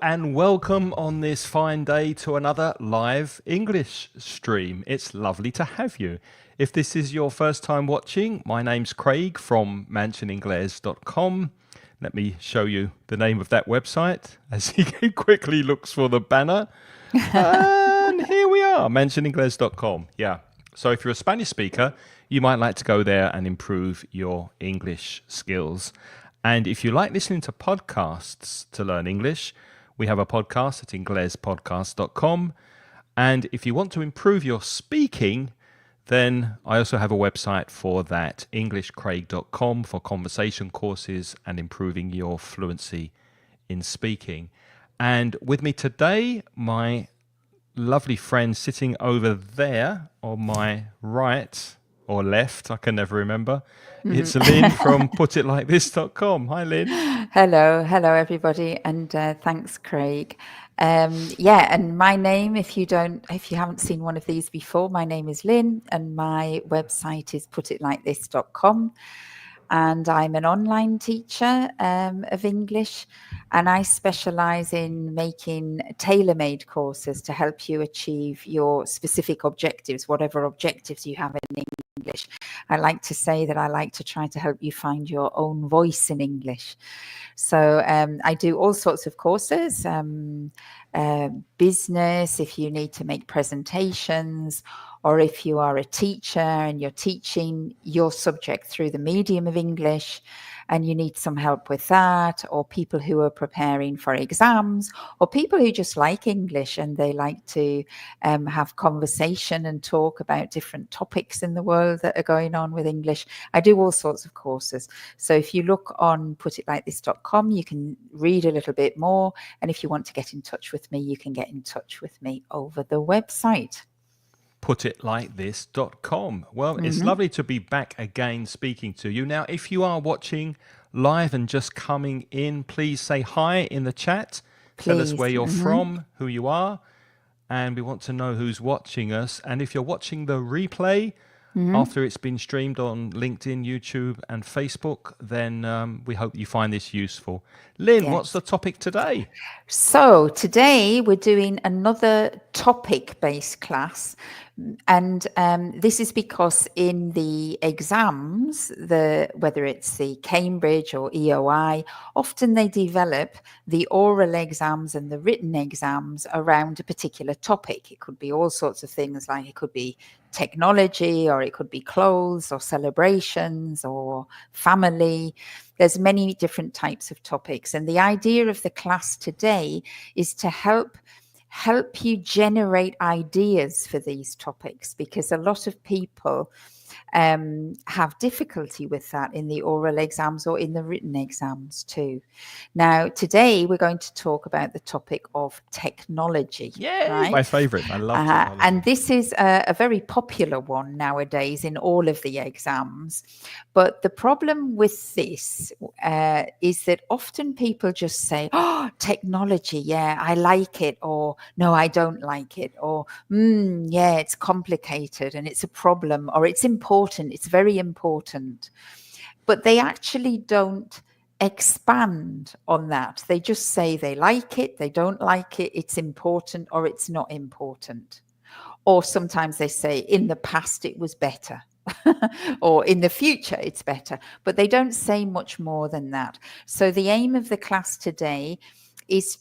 and welcome on this fine day to another live English stream. It's lovely to have you. If this is your first time watching, my name's Craig from mansioningles.com. Let me show you the name of that website as he quickly looks for the banner. And here we are, mansioningles.com. Yeah. So if you're a Spanish speaker, you might like to go there and improve your English skills. And if you like listening to podcasts to learn English, we have a podcast at inglespodcast.com. And if you want to improve your speaking, then I also have a website for that, englishcraig.com, for conversation courses and improving your fluency in speaking. And with me today, my lovely friend sitting over there on my right or left, I can never remember. It's Lynne from putitlikethis.com. Hi, Lynne. Hello everybody, and thanks, Craig. And my name, if you haven't seen one of these before, my name is Lynne, and my website is putitlikethis.com. And I'm an online teacher of English, and I specialize in making tailor-made courses to help you achieve your specific objectives, whatever objectives you have in English. I like to say that I like to try to help you find your own voice in English. So I do all sorts of courses, business, if you need to make presentations, or if you are a teacher and you're teaching your subject through the medium of English and you need some help with that, or people who are preparing for exams, or people who just like English and they like to have conversation and talk about different topics in the world that are going on with English. I do all sorts of courses. So if you look on putitlikethis.com, you can read a little bit more. And if you want to get in touch with me, you can get in touch with me over the website. Putitlikethis.com. Well, it's lovely to be back again speaking to you. Now, if you are watching live and just coming in, please say hi in the chat. Tell us where you're from, who you are, and we want to know who's watching us. And if you're watching the replay after it's been streamed on LinkedIn, YouTube, and Facebook, then we hope you find this useful. Lynne, what's the topic today? So today we're doing another topic-based class. And this is because in the exams, whether it's the Cambridge or EOI, often they develop the oral exams and the written exams around a particular topic. It could be all sorts of things, like it could be technology, or it could be clothes, or celebrations, or family. There's many different types of topics. And the idea of the class today is to help you generate ideas for these topics, because a lot of people have difficulty with that in the oral exams or in the written exams too. Now, today we're going to talk about the topic of technology. Yeah, right? my favorite. I love technology. And this is a very popular one nowadays in all of the exams. But the problem with this is that often people just say, oh, technology, yeah, I like it, or no, I don't like it, or yeah, it's complicated and it's a problem, or it's important, it's very important. But they actually don't expand on that. They just say they like it, they don't like it, it's important, or it's not important. Or sometimes they say in the past it was better. Or in the future it's better, but they don't say much more than that. So the aim of the class today is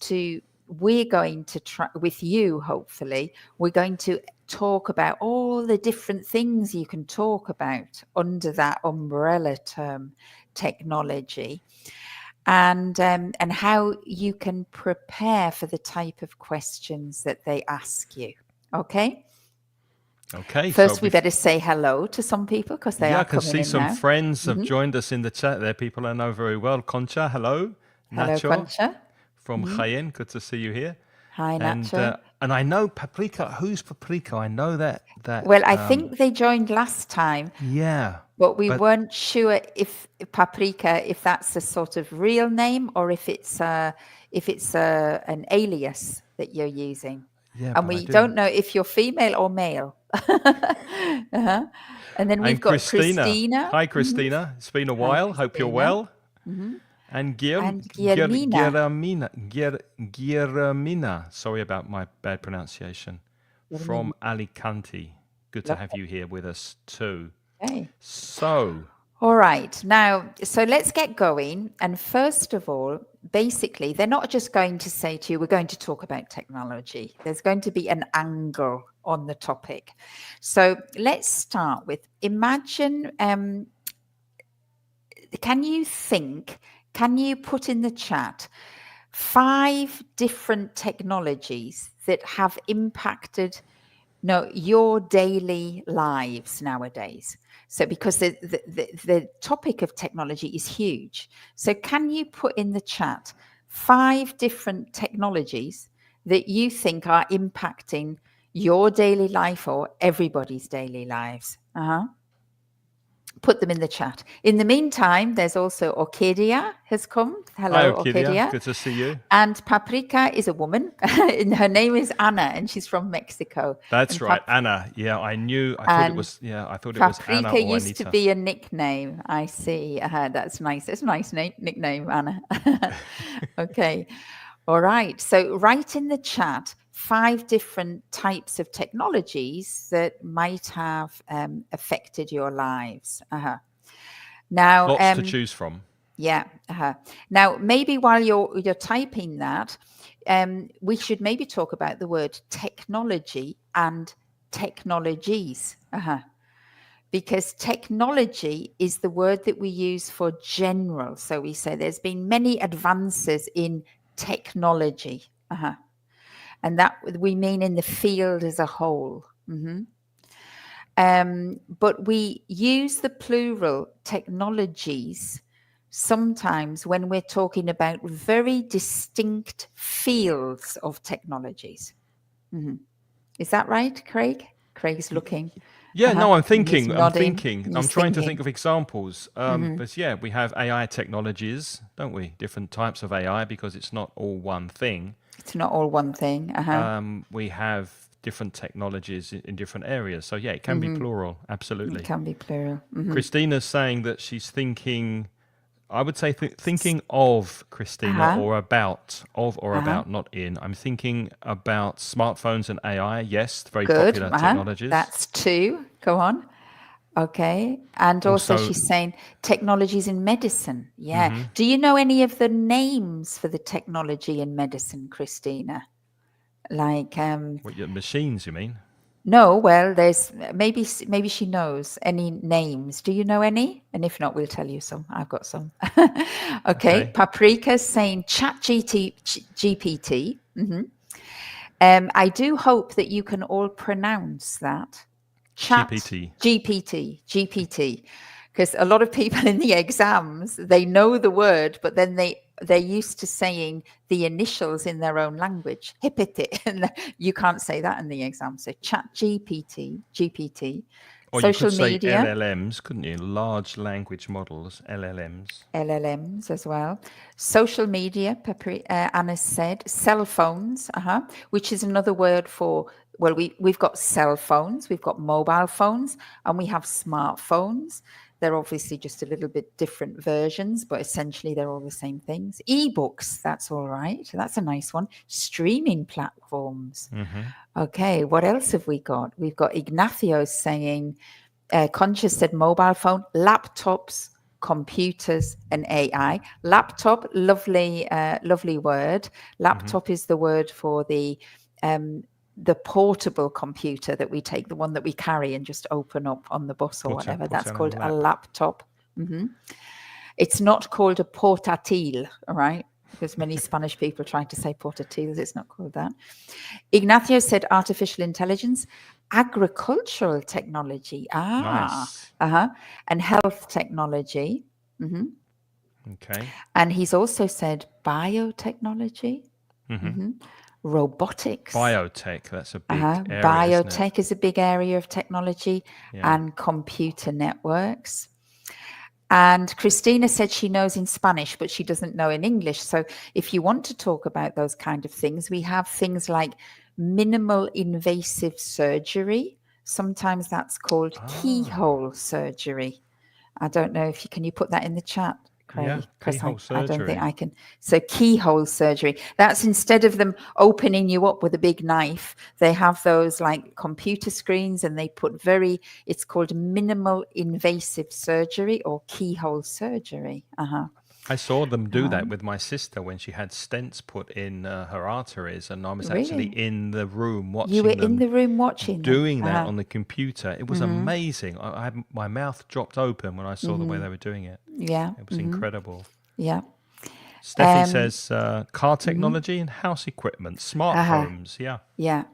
we're going to try with you, hopefully, we're going to talk about all the different things you can talk about under that umbrella term, technology, and how you can prepare for the type of questions that they ask you. Okay? Okay. First, we better say hello to some people, because they are coming in now. I can see some friends have joined us in the chat there. People I know very well. Concha, hello. Hello, Nacho Concha. from Jaén. Good to see you here. Hi, Nacho. And I know Paprika. Who's Paprika? I know that. Well, I think they joined last time. Yeah. But we weren't sure if Paprika, if that's a sort of real name, or if it's an alias that you're using. Yeah, and we don't know if you're female or male. And then we've got Christina. Hi, Christina. It's been a while. Hope you're well. And Guillermina. Guillermina, sorry about my bad pronunciation, from Guillermina. Alicante. Good to have you here with us too. Okay. So, All right. Now, so let's get going. And first of all, basically, they're not just going to say to you, we're going to talk about technology. There's going to be an angle on the topic. So let's start with imagine, can you put in the chat 5 different technologies that have impacted your daily lives nowadays? So because the topic of technology is huge. So can you put in the chat 5 different technologies that you think are impacting your daily life or everybody's daily lives? Put them in the chat. In the meantime, there's also Orchidia has come. hi Hello, Orchidia, good to see you. And Paprika is a woman. And her name is Anna, and she's from Mexico. That's and right, Anna. Yeah, I thought it was. Yeah, I thought it was Anna Paprika or used Anita. to be a nickname. I see. That's nice. That's a nice nickname, Anna. Okay. All right. So write in the chat 5 different types of technologies that might have affected your lives. Now, Lots to choose from. Yeah. Now, maybe while you're typing that, we should maybe talk about the word technology and technologies. Because technology is the word that we use for general. So we say there's been many advances in technology. And that we mean in the field as a whole. But we use the plural technologies sometimes when we're talking about very distinct fields of technologies. Is that right, Craig? Craig's looking. Yeah, no, I'm And he's thinking. nodding. I'm He's trying to thinking. think of examples. But yeah, we have AI technologies, don't we? Different types of AI because it's not all one thing. It's not all one thing. We have different technologies in different areas. So yeah, it can be plural. Absolutely. It can be plural. Christina's saying that she's thinking. I would say thinking of, Christina, or about, not in. I'm thinking about smartphones and AI. Yes, very Good. popular technologies. That's 2. Go on. Okay. And also she's saying technologies in medicine. Yeah. Do you know any of the names for the technology in medicine, Christina? Like What, your machines, you mean? no, well, there's maybe she knows any names. Do you know any? And if not, we'll tell you some. I've got some. Okay. Paprika's saying GPT. I do hope that you can all pronounce that. GPT. Because a lot of people in the exams, they know the word, but then they're used to saying the initials in their own language. Hipiti. And you can't say that in the exam. So GPT. Or social you could media. say LLMs, couldn't you? Large language models, LLMs as well. Social media, Anna said. Cell phones, which is another word for, well, we've got cell phones, we've got mobile phones, and we have smartphones. They're obviously just a little bit different versions, but essentially they're all the same things. Ebooks, that's all right. That's a nice one. Streaming platforms. Okay, what else have we got? We've got Ignacio saying, Concha said mobile phone, laptops, computers, and AI. Laptop, lovely word. Laptop is the word for the portable computer that we take, the one that we carry and just open up on the bus or whatever. That's called a laptop. It's not called a portátil, all right? Because many Spanish people trying to say portátiles, it's not called that. Ignacio said artificial intelligence, agricultural technology. Nice. And health technology. Okay. And he's also said biotechnology. Robotics. Biotech, that's a big area. Biotech is a big area of technology, and computer networks. And Christina said she knows in Spanish, but she doesn't know in English. So if you want to talk about those kind of things, we have things like minimal invasive surgery. Sometimes that's called keyhole surgery. I don't know if can you put that in the chat, Craig, because keyhole I don't think surgery. I can. So keyhole surgery, that's instead of them opening you up with a big knife, they have those like computer screens and they put it's called minimal invasive surgery or keyhole surgery. I saw them do that with my sister when she had stents put in her arteries, and I was actually Really? in the room You were watching in them the room watching them? doing that on the computer. It was amazing. I had my mouth dropped open when I saw the way they were doing it. Yeah. It was incredible. Yeah. Steffi says car technology and house equipment, smart homes. Yeah. Yeah.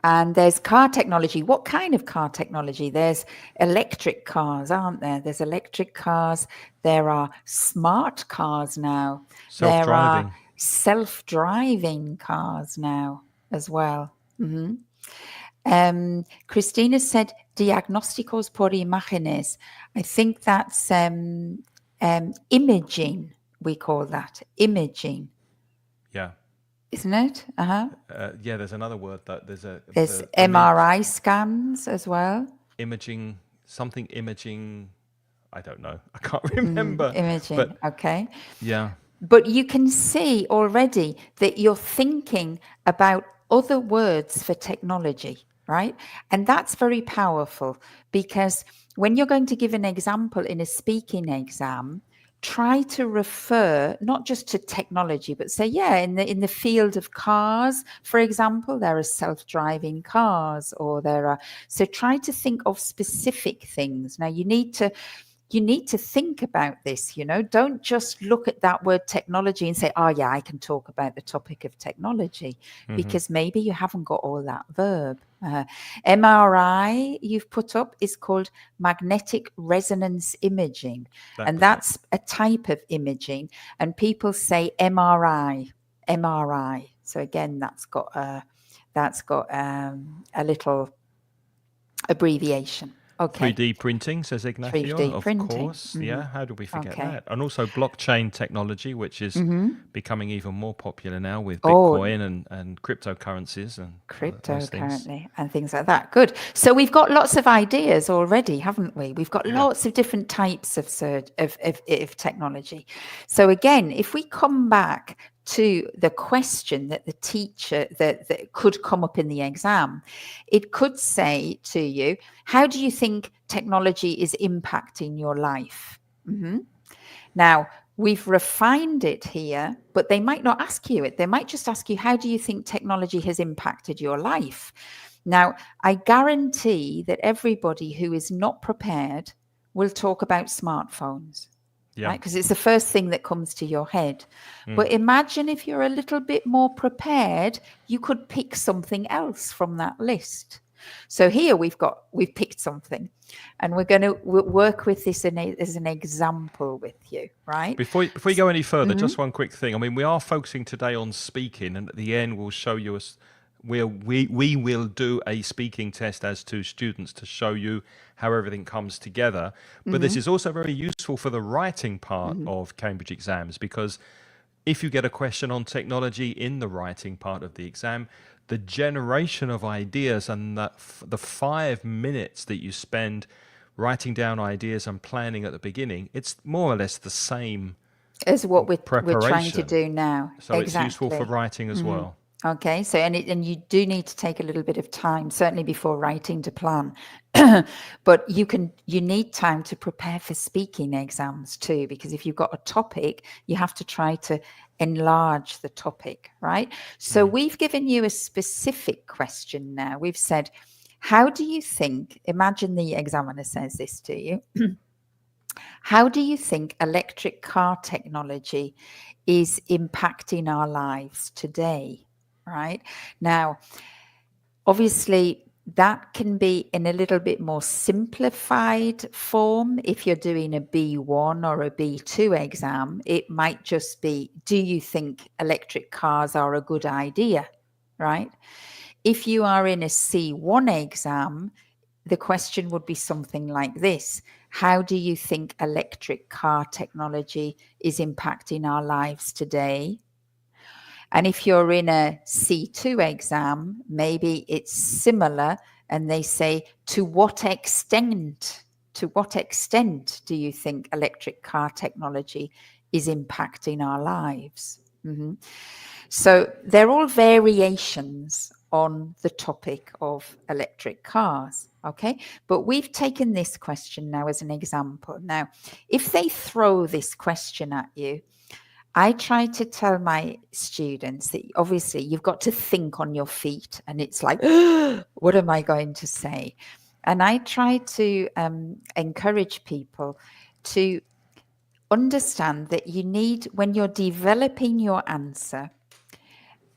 And there's car technology. What kind of car technology? There's electric cars, aren't there? There's electric cars. There are smart cars now. There are Self-driving. self-driving cars now as well. Christina said diagnósticos por imágenes. I think that's imaging. We call that imaging, Yeah. isn't it? Yeah, there's another word that there's There's MRI scans as well. Imaging, something imaging. I don't know. I can't remember. Imaging. But Okay. yeah. But you can see already that you're thinking about other words for technology, right? And that's very powerful, because when you're going to give an example in a speaking exam, try to refer not just to technology, but say, yeah, in the field of cars, for example, there are self-driving cars, or so try to think of specific things. Now you need to think about this, don't just look at that word technology and say, oh yeah, I can talk about the topic of technology, because maybe you haven't got all that verb. MRI you've put up is called magnetic resonance imaging. And that's a type of imaging. And people say MRI. So again, that's got a little abbreviation. Okay. 3D printing, says Ignacio. 3D of printing. course. Yeah. How do we forget that? And also blockchain technology, which is becoming even more popular now with Bitcoin and cryptocurrencies and cryptocurrency and things like that. Good. So we've got lots of ideas already, haven't we? We've got lots of different types of technology. So again, if we come back to the question that the teacher that could come up in the exam, it could say to you, how do you think technology is impacting your life? Now, we've refined it here, but they might not ask you it. They might just ask you, how do you think technology has impacted your life? Now, I guarantee that everybody who is not prepared will talk about smartphones. Right? Because it's the first thing that comes to your head. But imagine if you're a little bit more prepared, you could pick something else from that list. So here we've picked something, and we're going to work with this as an example with you, right? Before you go any further, just one quick thing. I mean, we are focusing today on speaking, and at the end we'll show you we will do a speaking test as to students to show you how everything comes together. But this is also very useful for the writing part of Cambridge exams, because if you get a question on technology in the writing part of the exam, the generation of ideas and the 5 minutes that you spend writing down ideas and planning at the beginning, it's more or less the same as what we're trying to do now. So it's useful for writing as well. Okay, so and you do need to take a little bit of time, certainly before writing, to plan. But you need time to prepare for speaking exams too, because if you've got a topic, you have to try to enlarge the topic, right? So we've given you a specific question now. We've said, how do you think, imagine the examiner says this to you, how do you think electric car technology is impacting our lives today? Right now, obviously, that can be in a little bit more simplified form. If you're doing a B1 or a B2 exam, it might just be, do you think electric cars are a good idea? Right? If you are in a C1 exam, the question would be something like this: how do you think electric car technology is impacting our lives today? And if you're in a C2 exam, maybe it's similar, and they say, to what extent to what extent do you think electric car technology is impacting our lives? So they're all variations on the topic of electric cars, okay? But we've taken this question now as an example. Now, if they throw this question at you, I try to tell my students that obviously you've got to think on your feet, and it's like, what am I going to say? And I try to encourage people to understand that you need, when you're developing your answer,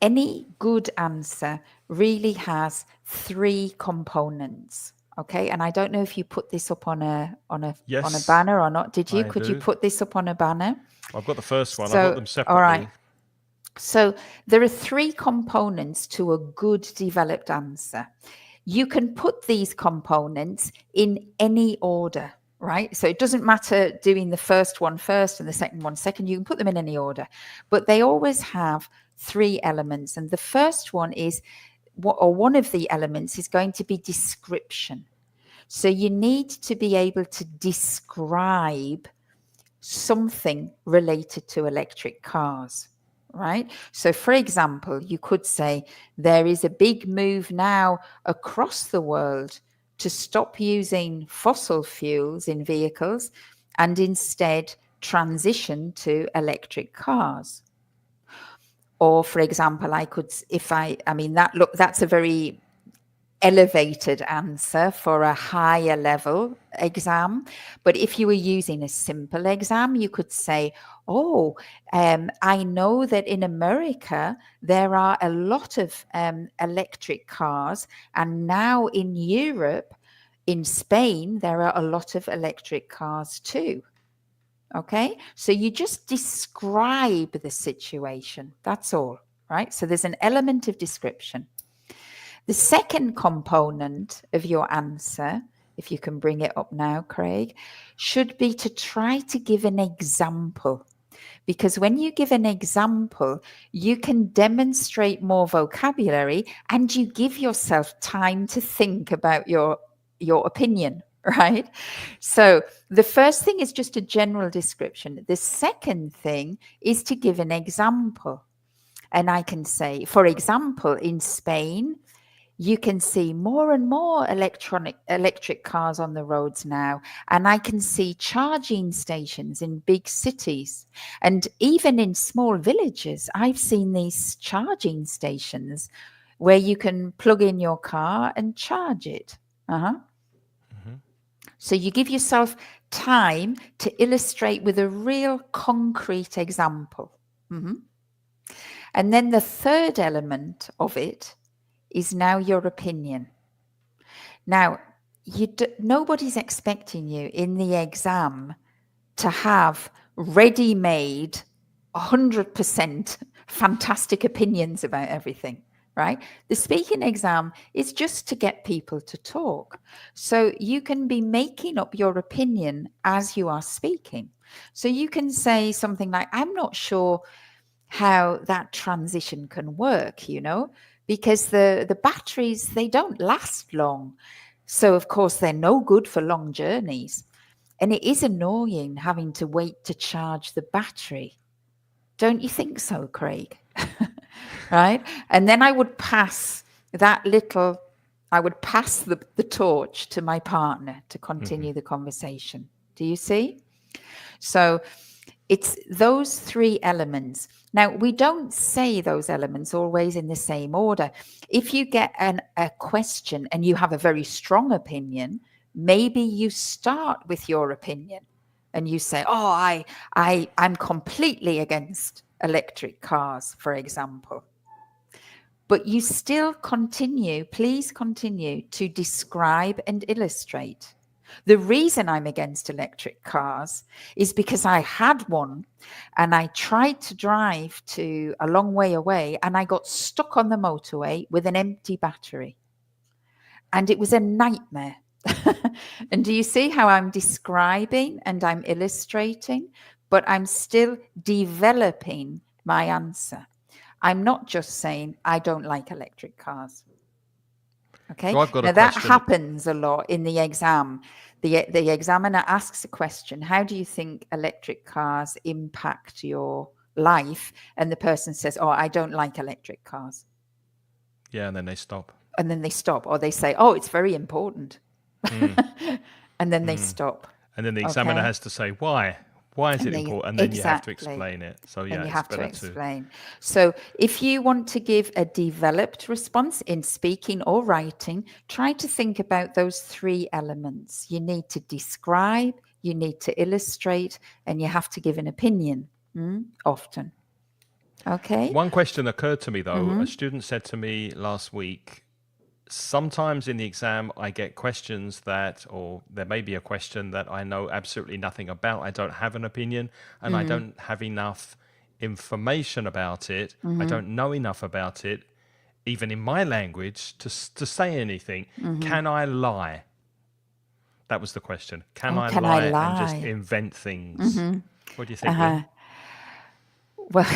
any good answer really has three components. Okay, and I don't know if you put this up on a Yes, banner or not. Did you? I Could you do. put this up on a banner? I've got the first one. I've got So, them all right. separately. So there are three components to a good developed answer. You can put these components in any order, right? So it doesn't matter doing the first one first and the second one second. You can put them in any order, but they always have three elements. And the first one is, or one of the elements is going to be description. So you need to be able to describe something related to electric cars, right? So, for example, you could say there is a big move now across the world to stop using fossil fuels in vehicles and instead transition to electric cars. Or, for example, I could, that's a very elevated answer for a higher level exam. But if you were using a simple exam, you could say, I know that in America, there are a lot of electric cars. And now in Europe, in Spain, there are a lot of electric cars too. Okay, so you just describe the situation. That's all, right? So there's an element of description. The second component of your answer, if you can bring it up now, Craig, should be to try to give an example. Because when you give an example, you can demonstrate more vocabulary and you give yourself time to think about your opinion, right? So the first thing is just a general description. The second thing is to give an example. And I can say, for example, in Spain, you can see more and more electric cars on the roads now. And I can see charging stations in big cities. And even in small villages, I've seen these charging stations where you can plug in your car and charge it. So you give yourself time to illustrate with a real concrete example. And then the third element of it is now your opinion. Now, nobody's expecting you in the exam to have ready-made 100% fantastic opinions about everything, right? The speaking exam is just to get people to talk. So you can be making up your opinion as you are speaking. So you can say something like, I'm not sure how that transition can work, because the batteries, they don't last long. So, of course, they're no good for long journeys. And it is annoying having to wait to charge the battery. Don't you think so, Craig? Right? And then I would pass the torch to my partner to continue the conversation. Do you see? So it's those three elements. Now, we don't say those elements always in the same order. If you get a question and you have a very strong opinion, maybe you start with your opinion and you say, I'm completely against electric cars, for example. But you still please continue to describe and illustrate. The reason I'm against electric cars is because I had one and I tried to drive to a long way away and I got stuck on the motorway with an empty battery. And it was a nightmare. And do you see how I'm describing and I'm illustrating, but I'm still developing my answer? I'm not just saying I don't like electric cars. Okay. So I've got a Now that question. happens a lot in the exam. The examiner asks a question, how do you think electric cars impact your life? And the person says, oh, I don't like electric cars. Yeah, and then they stop. And then they stop, or they say, oh, it's very important. And then they stop. And then the examiner Okay. has to say, why? Why is it And they important? And then you have to exactly. explain it. So And yeah, you it's have to better to. explain. So if you want to give a developed response in speaking or writing, try to think about those three elements. You need to describe, you need to illustrate, and you have to give an opinion often. Okay. One question occurred to me though. A student said to me last week, sometimes in the exam I get questions that, or there may be a question that I know absolutely nothing about. I don't have an opinion and I don't have enough information about it. I don't know enough about it, even in my language, to say anything. Can I lie? That was the question. Can I Can I lie and just lie? invent things? What do you think, Lynn? Well,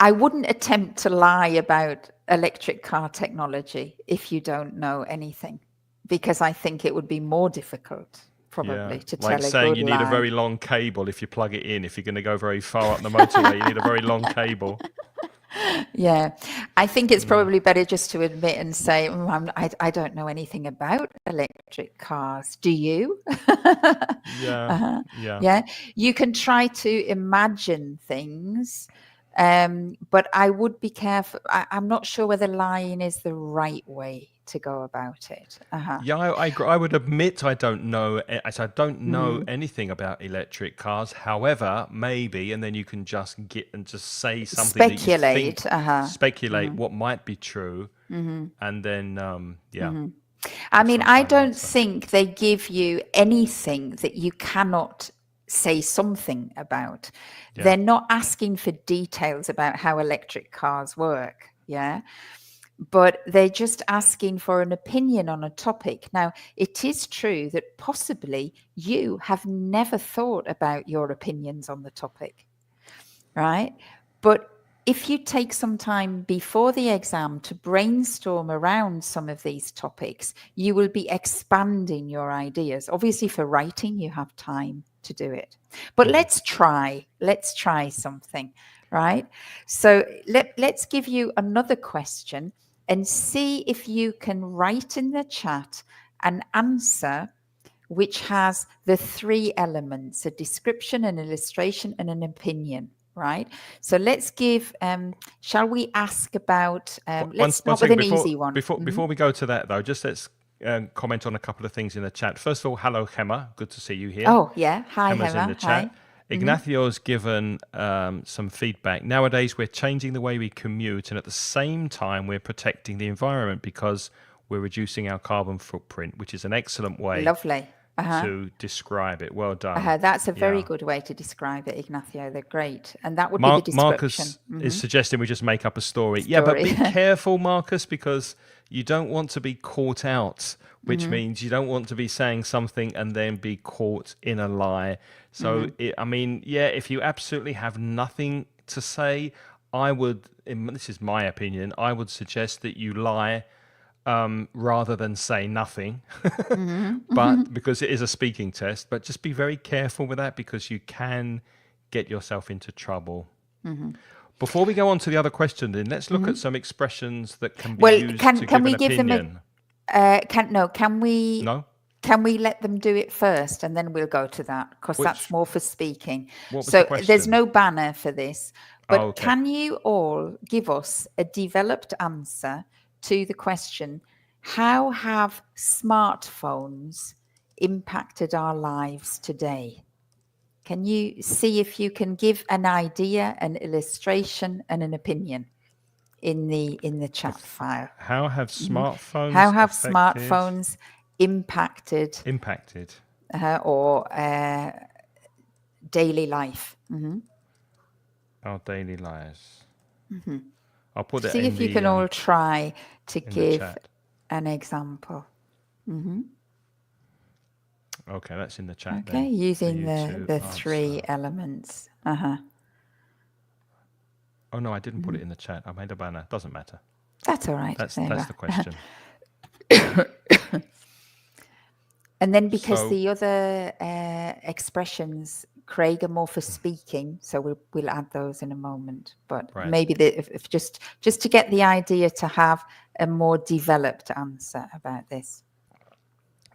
I wouldn't attempt to lie about electric car technology if you don't know anything, because I think it would be more difficult probably to Like tell a saying good you need a lie. very long cable if you plug it in. If you're going to go very far up the motorway, you need a very long cable. Yeah, I think it's probably better just to admit and say, I don't know anything about electric cars. Do you? Yeah, yeah. Yeah, you can try to imagine things, but I would be careful. I'm not sure whether lying is the right way to go about it. Yeah, I would admit I don't know. I don't know anything about electric cars. However, maybe, and then you can just say something that you think, Speculate. speculate what might be true, and then I give mean, some I kind of don't answer. think they give you anything that you cannot say something about. Yeah. They're not asking for details about how electric cars work. Yeah. But they're just asking for an opinion on a topic. Now, it is true that possibly you have never thought about your opinions on the topic, right? But if you take some time before the exam to brainstorm around some of these topics, you will be expanding your ideas. Obviously, for writing, you have time to do it. But let's try something, right? So let's give you another question and see if you can write in the chat an answer which has the three elements: a description, an illustration, and an opinion. Right. So let's give. Shall we ask about? Let's start with an easy one. Before we go to that though, just let's comment on a couple of things in the chat. First of all, hello Gemma, good to see you here. Oh yeah, hi Gemma's in the Hema. chat. Hi. Ignacio's given some feedback. Nowadays, we're changing the way we commute, and at the same time, we're protecting the environment because we're reducing our carbon footprint, which is an excellent way Lovely. to describe it. Well done. That's a very Yeah. good way to describe it, Ignacio. They're great, and that would be the description. Marcus is suggesting we just make up a story. Yeah, but be careful, Marcus, because you don't want to be caught out, which means you don't want to be saying something and then be caught in a lie. So, if you absolutely have nothing to say, I would, this is my opinion, I would suggest that you lie rather than say nothing, but because it is a speaking test. But just be very careful with that because you can get yourself into trouble. Before we go on to the other question, then let's look at some expressions that can be used to give an opinion. Can we? No? Can we let them do it first and then we'll go to that? Because that's more for speaking. What was So the question? there's no banner for this. But okay. Can you all give us a developed answer to the question, how have smartphones impacted our lives today? Can you see if you can give an idea, an illustration, and an opinion in the chat file? How have smartphones smartphones impacted or daily life? Our daily lives. I'll put it See if you can all try to give an example. Okay, that's in the chat. Okay, then, using the three elements. Oh no, I didn't put it in the chat. I made a banner. Doesn't matter. That's all right. That's There you the are. question. And then because So the other expressions, Craig, are more for speaking, so we'll add those in a moment. But right. maybe if just to get the idea to have a more developed answer about this.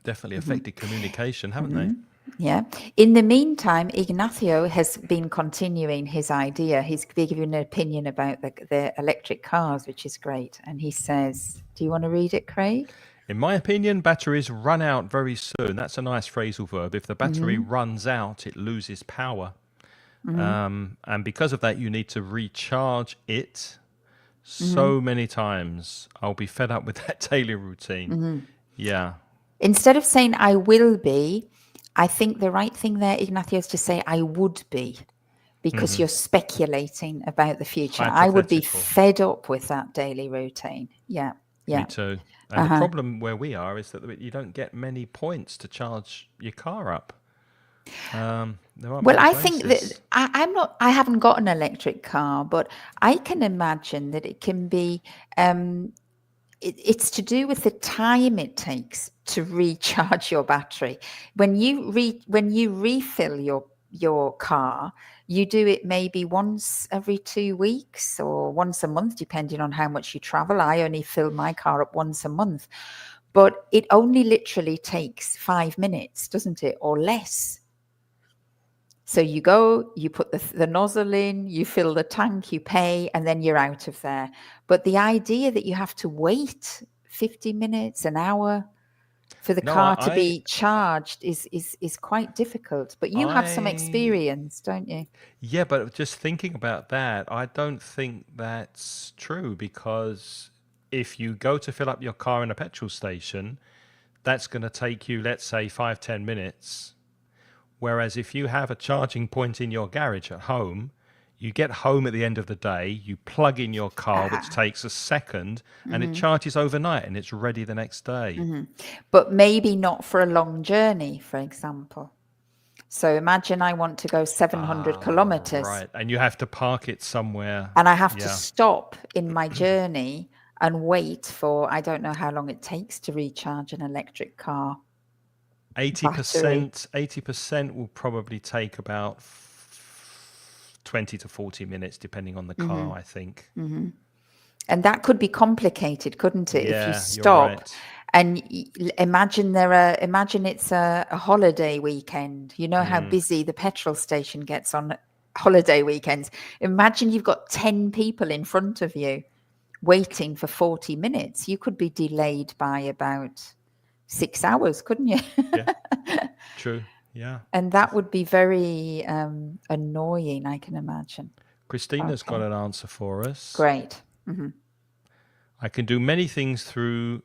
Definitely affected communication, haven't they? Yeah. In the meantime, Ignacio has been continuing his idea. He's giving an opinion about the electric cars, which is great. And he says, do you want to read it, Craig? In my opinion, batteries run out very soon. That's a nice phrasal verb. If the battery runs out, it loses power. And because of that, you need to recharge it so many times. I'll be fed up with that daily routine. Yeah. Instead of saying I will be, I think the right thing there, Ignacio, is to say I would be, because you're speculating about the future. I would be Hypothetical. fed up with that daily routine. Yeah. Me too. And the problem where we are is that you don't get many points to charge your car up. There aren't Well, many I think places. that I haven't got an electric car, but I can imagine that it can be, it's to do with the time it takes to recharge your battery. When you refill your car, you do it maybe once every 2 weeks or once a month, depending on how much you travel. I only fill my car up once a month, but it only literally takes 5 minutes, doesn't it, or less? So you go, you put the nozzle in, you fill the tank, you pay, and then you're out of there. But the idea that you have to wait 50 minutes, an hour for the No, car to be charged is quite difficult. But you have some experience, don't you? Yeah, but just thinking about that, I don't think that's true, because if you go to fill up your car in a petrol station, that's going to take you, let's say, 5-10 minutes. Whereas if you have a charging point in your garage at home, you get home at the end of the day, you plug in your car, which takes a second, and it charges overnight and it's ready the next day. But maybe not for a long journey, for example. So imagine I want to go 700 kilometers. Right. And you have to park it somewhere. And I have to stop in my journey and wait for, I don't know how long it takes to recharge an electric car. 80% will probably take about 20 to 40 minutes, depending on the car, I think. And that could be complicated, couldn't it? Yeah, if you you're stop right. and imagine it's a holiday weekend. You know how busy the petrol station gets on holiday weekends. Imagine you've got 10 people in front of you waiting for 40 minutes. You could be delayed by about 6 hours, couldn't you? Yeah, true. Yeah. And that would be very annoying, I can imagine. Christina's got an answer for us. Great. I can do many things with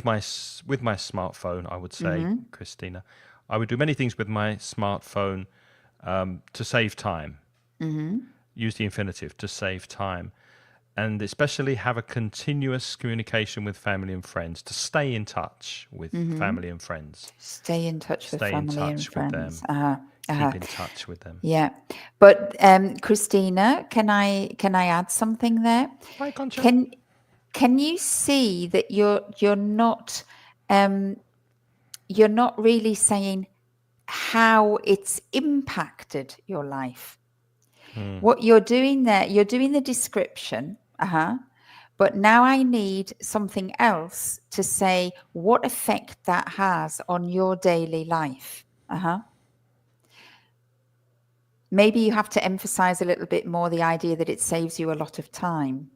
my smartphone, I would say, Christina. I would do many things with my smartphone to save time. Use the infinitive, to save time. And especially have a continuous communication with family and friends, to stay in touch with family and friends. Stay in touch with family and friends. Keep in touch with them. Yeah. But Christina, can I add something there? Hi, Concha. Can you see that you're not really saying how it's impacted your life? What you're doing there, you're doing the description, but now I need something else to say what effect that has on your daily life. Maybe you have to emphasize a little bit more the idea that it saves you a lot of time.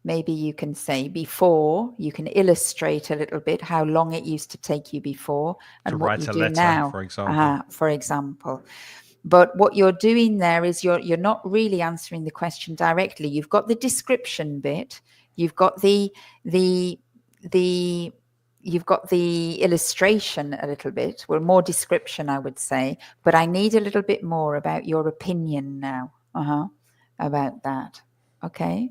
Maybe you can say before, you can illustrate a little bit how long it used to take you before and what you do now, for example. For example. But what you're doing there is you're not really answering the question directly. You've got the description bit, you've got the illustration a little bit, well, more description, I would say, but I need a little bit more about your opinion now, about that. Okay.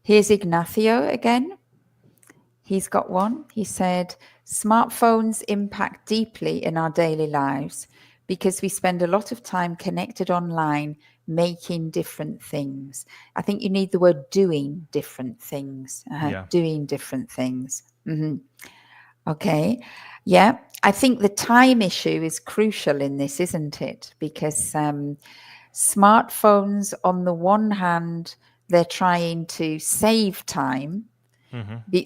Here's Ignacio again. He's got one. He said, smartphones impact deeply in our daily lives because we spend a lot of time connected online, making different things. I think you need the word doing different things. Yeah. Doing different things. Okay. Yeah. I think the time issue is crucial in this, isn't it? Because smartphones, on the one hand, they're trying to save time.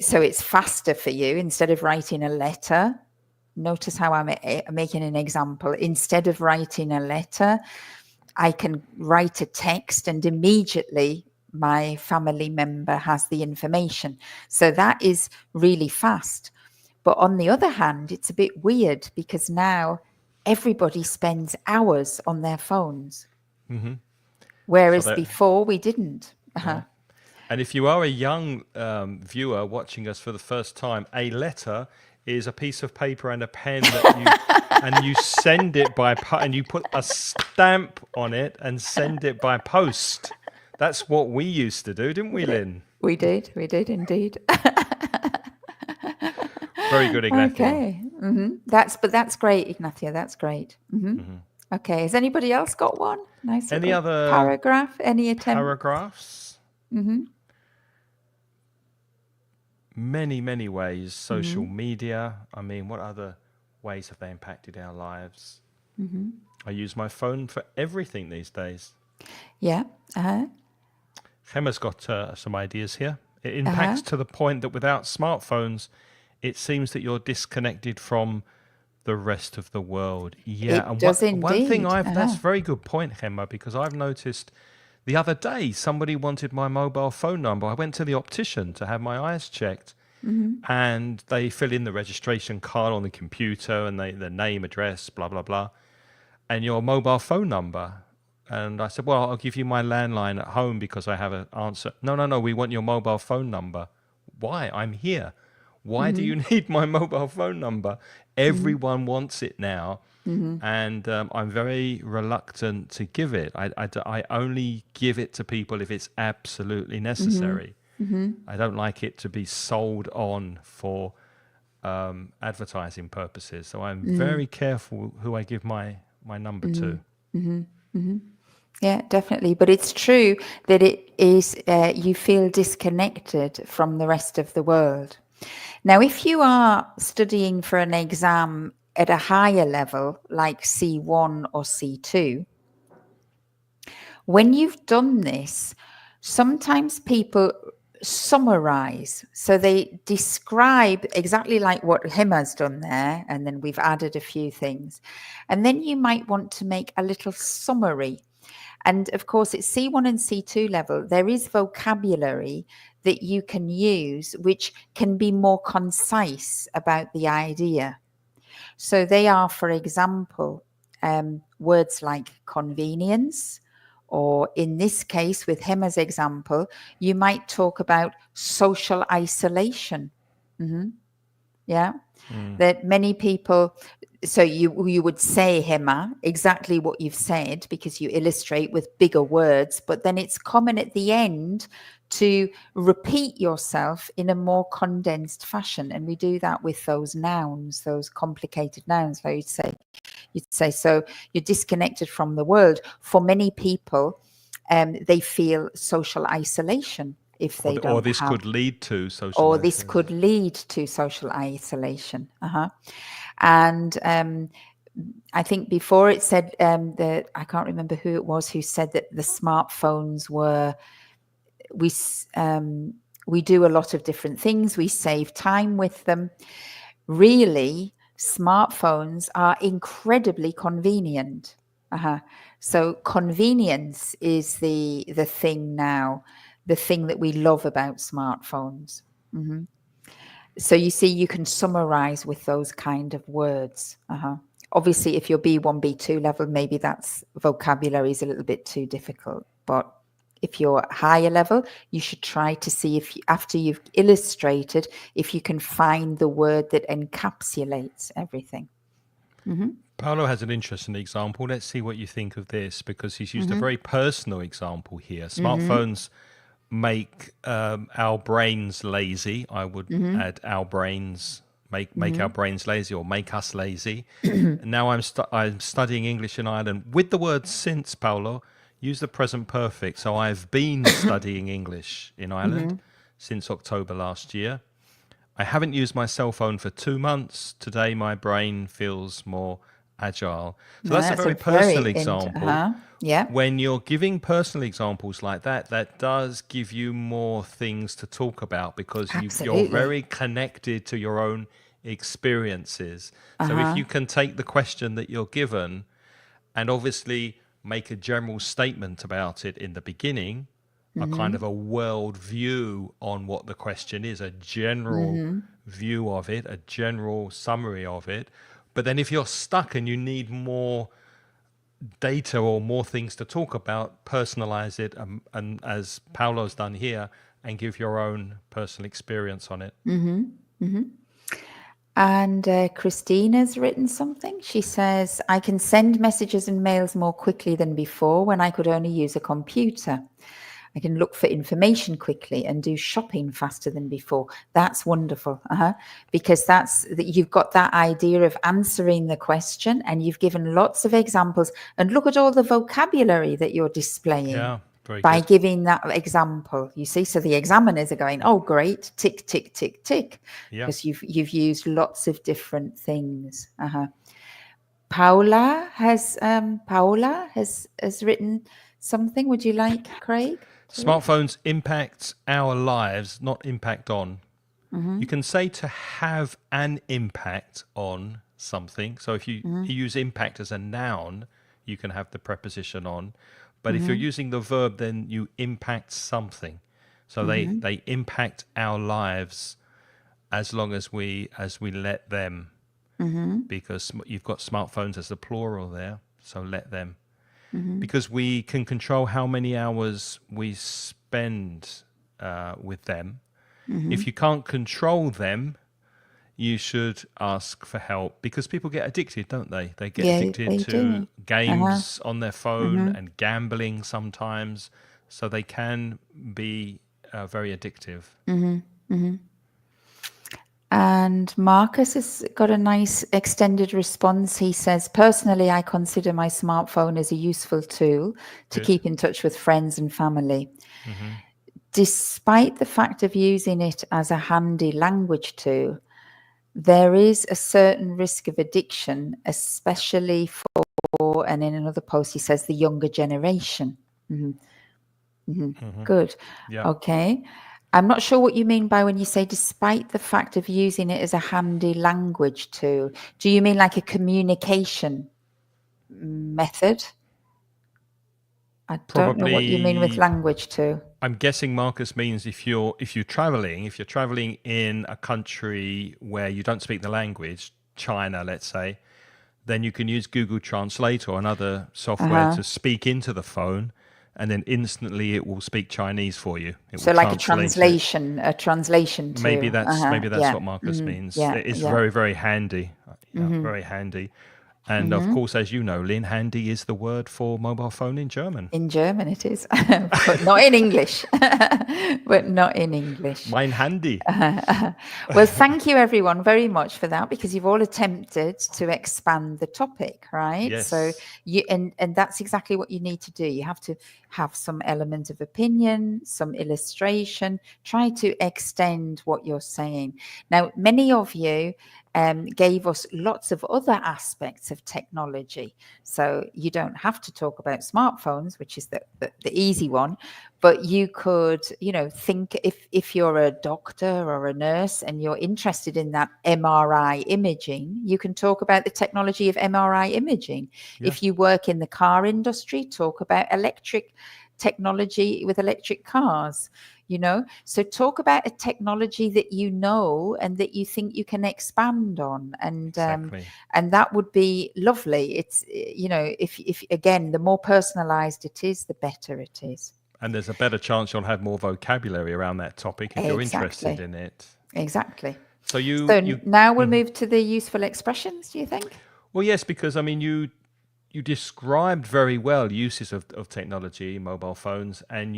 So it's faster for you instead of writing a letter. Notice how I'm making an example. Instead of writing a letter, I can write a text and immediately my family member has the information. So that is really fast. But on the other hand, it's a bit weird because now everybody spends hours on their phones, So whereas that, before we didn't. yeah. And if you are a young viewer watching us for the first time, a letter is a piece of paper and a pen that you and you send it by and you put a stamp on it and send it by post. That's what we used to do, didn't we, Lynn? We did indeed. Very good, Ignacio. Okay, that's great, Ignacio. That's great. Okay, has anybody else got one? Nice. Any other paragraph? Any attempt? paragraphs? Many ways. Social media. I mean, what other ways have they impacted our lives? I use my phone for everything these days. Yeah. Gemma's got some ideas here. It impacts to the point that without smartphones, it seems that you're disconnected from the rest of the world. Yeah, It and does one thing indeed. that's a very good point, Gemma, because I've noticed the other day somebody wanted my mobile phone number. I went to the optician to have my eyes checked, and they fill in the registration card on the computer and the name, address, blah blah blah, and your mobile phone number. And I said, well, I'll give you my landline at home because I have an answer. No, we want your mobile phone number. Why? I'm here. Why do you need my mobile phone number? Everyone wants it now. And I'm very reluctant to give it. I only give it to people if it's absolutely necessary. I don't like it to be sold on for advertising purposes. So I'm very careful who I give my number to. Yeah, definitely. But it's true that it is, you feel disconnected from the rest of the world. Now, if you are studying for an exam at a higher level, like C1 or C2, when you've done this, sometimes people summarize. So they describe exactly like what Himma's done there, and then we've added a few things. And then you might want to make a little summary. And of course, at C1 and C2 level, there is vocabulary that you can use, which can be more concise about the idea. So they are, for example, words like convenience, or in this case, with Hemma's example, you might talk about social isolation. Yeah, that many people. So you would say, Hema, exactly what you've said because you illustrate with bigger words, but then it's common at the end to repeat yourself in a more condensed fashion. And we do that with those nouns, those complicated nouns. Like you'd say, so you're disconnected from the world. For many people, they feel social isolation if they don't. Or this could lead to social Or isolation. this could lead to social isolation. And I think before it said that, I can't remember who it was who said that the smartphones were, we do a lot of different things. We save time with them. Really, smartphones are incredibly convenient. So convenience is the thing now, the thing that we love about smartphones. So you see, you can summarize with those kind of words. Obviously, if you're B1, B2 level, maybe that's vocabulary is a little bit too difficult. But if you're higher level, you should try to see if, after you've illustrated, if you can find the word that encapsulates everything. Paolo has an interesting example. Let's see what you think of this, because he's used a very personal example here. Smartphones make our brains lazy. I would add our brains, make our brains lazy, or make us lazy. Now I'm studying English in Ireland. With the word since, Paolo, Use the present perfect. So I've been studying English in Ireland since October last year. I haven't used my cell phone for 2 months. Today, my brain feels more agile. So No, that's a that's a very personal very example. yeah. When you're giving personal examples like that, that does give you more things to talk about because you're Absolutely. very connected to your own experiences. So if you can take the question that you're given and obviously make a general statement about it in the beginning, a kind of a world view on what the question is, a general view of it, a general summary of it. But then if you're stuck and you need more data or more things to talk about, personalize it, and as Paolo's done here, and give your own personal experience on it. And Christina's written something. She says, I can send messages and mails more quickly than before when I could only use a computer. I can look for information quickly and do shopping faster than before. That's wonderful. Because you've got that idea of answering the question, and you've given lots of examples. And look at all the vocabulary that you're displaying Yeah, very by good. giving that example. You see, so the examiners are going, "Oh, great! Tick, tick, tick, tick," Yeah. because you've used lots of different things. Paula has written something. Would you like Craig to read? Smartphones impact our lives, not impact on. You can say to have an impact on something. So if you use impact as a noun, you can have the preposition on. But if you're using the verb, then you impact something. So they impact our lives as long as we let them. Because you've got smartphones as the plural there, so let them. Because we can control how many hours we spend with them. If you can't control them, you should ask for help, because people get addicted, don't they? They get Yeah, addicted they to do. games on their phone and gambling sometimes. So they can be very addictive. And Marcus has got a nice extended response. He says, personally, I consider my smartphone as a useful tool to Good. keep in touch with friends and family. Despite the fact of using it as a handy language tool, there is a certain risk of addiction, especially for, and in another post, he says, the younger generation. Good. Yeah. Okay. I'm not sure what you mean by when you say despite the fact of using it as a handy language tool. Do you mean like a communication method? I don't know what you mean with Probably, language tool. I'm guessing Marcus means if you're traveling in a country where you don't speak the language, China, let's say, then you can use Google Translate or another software to speak into the phone, and then instantly it will speak Chinese for you. It will So like a translate it. translation Maybe tool. that's Yeah. what Marcus means. Yeah. It's Yeah. very, very handy. Yeah, very handy. And of course, as you know, Lynn, handy is the word for mobile phone in German. In German it is, but not in English. But not in English. Mein Handy. Well, thank you everyone very much for that, because you've all attempted to expand the topic, right? So Yes. and that's exactly what you need to do. You have to have some element of opinion, some illustration, try to extend what you're saying. Now, many of you gave us lots of other aspects of technology. So you don't have to talk about smartphones, which is the easy one, but you could, think if you're a doctor or a nurse and you're interested in that MRI imaging, you can talk about the technology of MRI imaging. Yeah. If you work in the car industry, talk about electric technology with electric cars. So talk about a technology that you know and that you think you can expand on, and Exactly. and that would be lovely. It's if again, the more personalized it is, the better it is. And there's a better chance you'll have more vocabulary around that topic if you're interested in it. Exactly. So So now we'll move to the useful expressions, do you think? well, yes, because I mean, you described very well uses of technology, mobile phones, and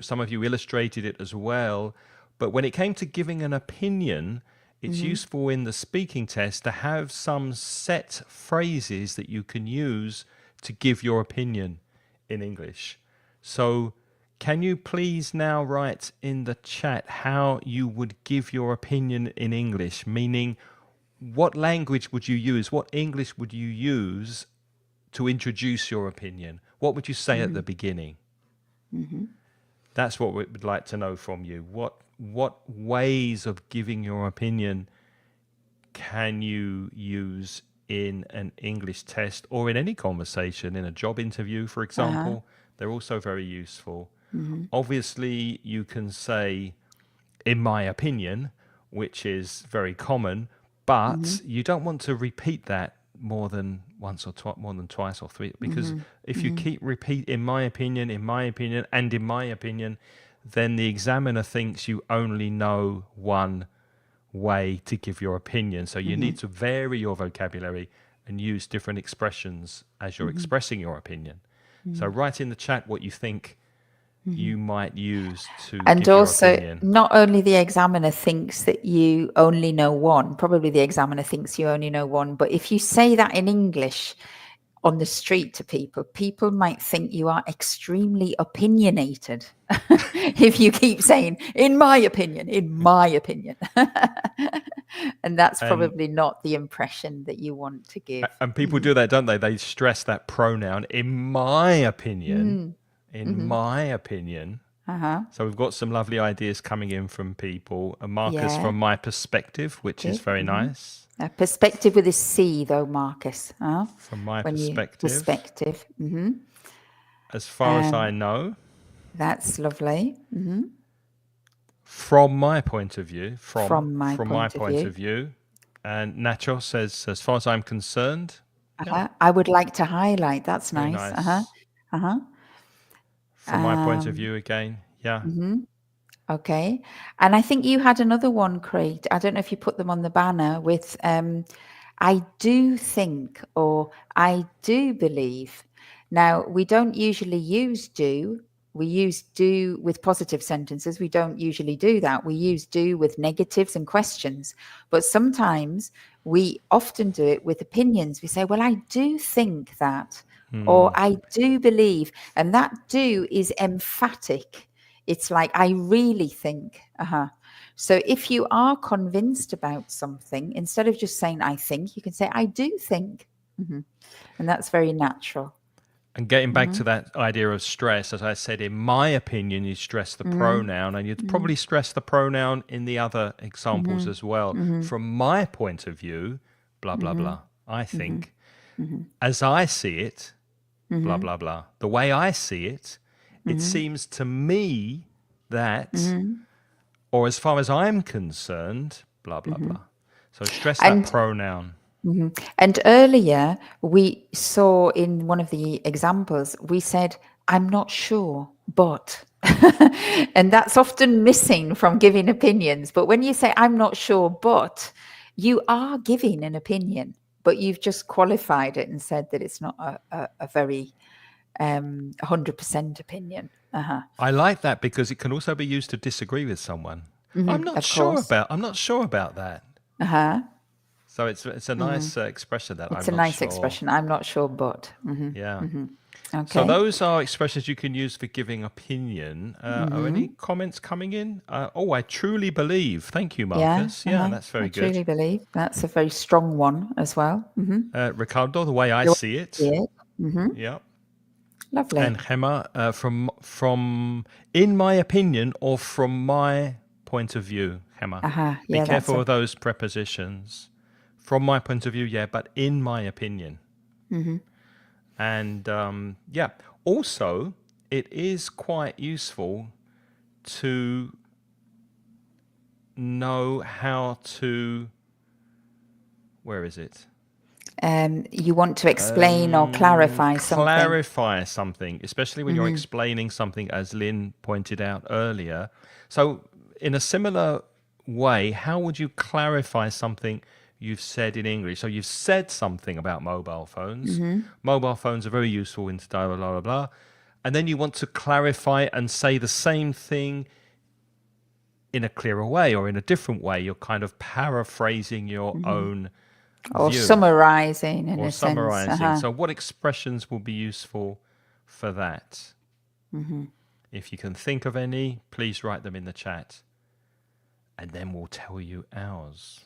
some of you illustrated it as well. But when it came to giving an opinion, it's useful in the speaking test to have some set phrases that you can use to give your opinion in English. So can you please now write in the chat how you would give your opinion in English? Meaning, what language would you use? What English would you use to introduce your opinion? What would you say at the beginning? That's what we would like to know from you. What ways of giving your opinion can you use in an English test or in any conversation, in a job interview, for example? They're also very useful. Obviously, you can say, in my opinion, which is very common, but you don't want to repeat that more than once or more than twice or three, because if you keep repeat in my opinion, and in my opinion, then the examiner thinks you only know one way to give your opinion. So you need to vary your vocabulary and use different expressions as you're expressing your opinion. So write in the chat what you think you might use to And give your also, opinion. not only the examiner thinks that you only know one, probably the examiner thinks you only know one, but if you say that in English on the street to people, people might think you are extremely opinionated if you keep saying, in my opinion, in my opinion. And that's And probably not the impression that you want to give. and people do that, don't they? They stress that pronoun, in my opinion. In my opinion. So we've got some lovely ideas coming in from people. And Marcus, Yeah. from my perspective, which is very nice. A perspective with a C, though, Marcus. From my When you perspective, perspective. as far as I know, That's lovely. from my point of view, From my point of view. And Nacho says, as far as I'm concerned, I would like to highlight. That's very nice. nice. From my point of view again, yeah. Okay. And I think you had another one, Craig. I don't know if you put them on the banner with I do think or I do believe. Now, we don't usually use do. We use do with positive sentences. We don't usually do that. We use do with negatives and questions. But sometimes we often do it with opinions. We say, well, I do think that, or I do believe. And that do is emphatic. It's like, I really think. So if you are convinced about something, instead of just saying, I think, you can say, I do think. And that's very natural. And getting back to that idea of stress, as I said, in my opinion, you stress the pronoun, and you'd probably stress the pronoun in the other examples as well. From my point of view, blah, blah, blah, I think. As I see it, blah, blah, blah. The way I see it, it seems to me that, or as far as I'm concerned, blah, blah, blah. So stress that pronoun. And earlier we saw in one of the examples, we said, I'm not sure, but, and that's often missing from giving opinions. But when you say, I'm not sure, but, you are giving an opinion, but you've just qualified it and said that it's not a very 100% opinion. I like that because it can also be used to disagree with someone. I'm not sure about that. So it's a nice expression that It's I'm a not nice sure. expression. I'm not sure, but. Yeah. Okay. So those are expressions you can use for giving opinion. Are any comments coming in? I truly believe. Thank you, Marcus. Yeah, that's very good. I truly believe that's a very strong one as well. Ricardo, the way I see it. Yeah. Lovely. And Gemma, from in my opinion or from my point of view, Gemma. Be careful of those prepositions. From my point of view, yeah, but in my opinion. And also it is quite useful to know how to, where is it? You want to explain or clarify something. Clarify something, especially when you're explaining something, as Lynn pointed out earlier. So in a similar way, how would you clarify something you've said in English? So you've said something about mobile phones. Mobile phones are very useful in blah, blah, blah, blah. And then you want to clarify and say the same thing in a clearer way or in a different way. You're kind of paraphrasing your own or view. Summarizing in or a summarizing. sense. So what expressions will be useful for that? If you can think of any, please write them in the chat, and then we'll tell you ours.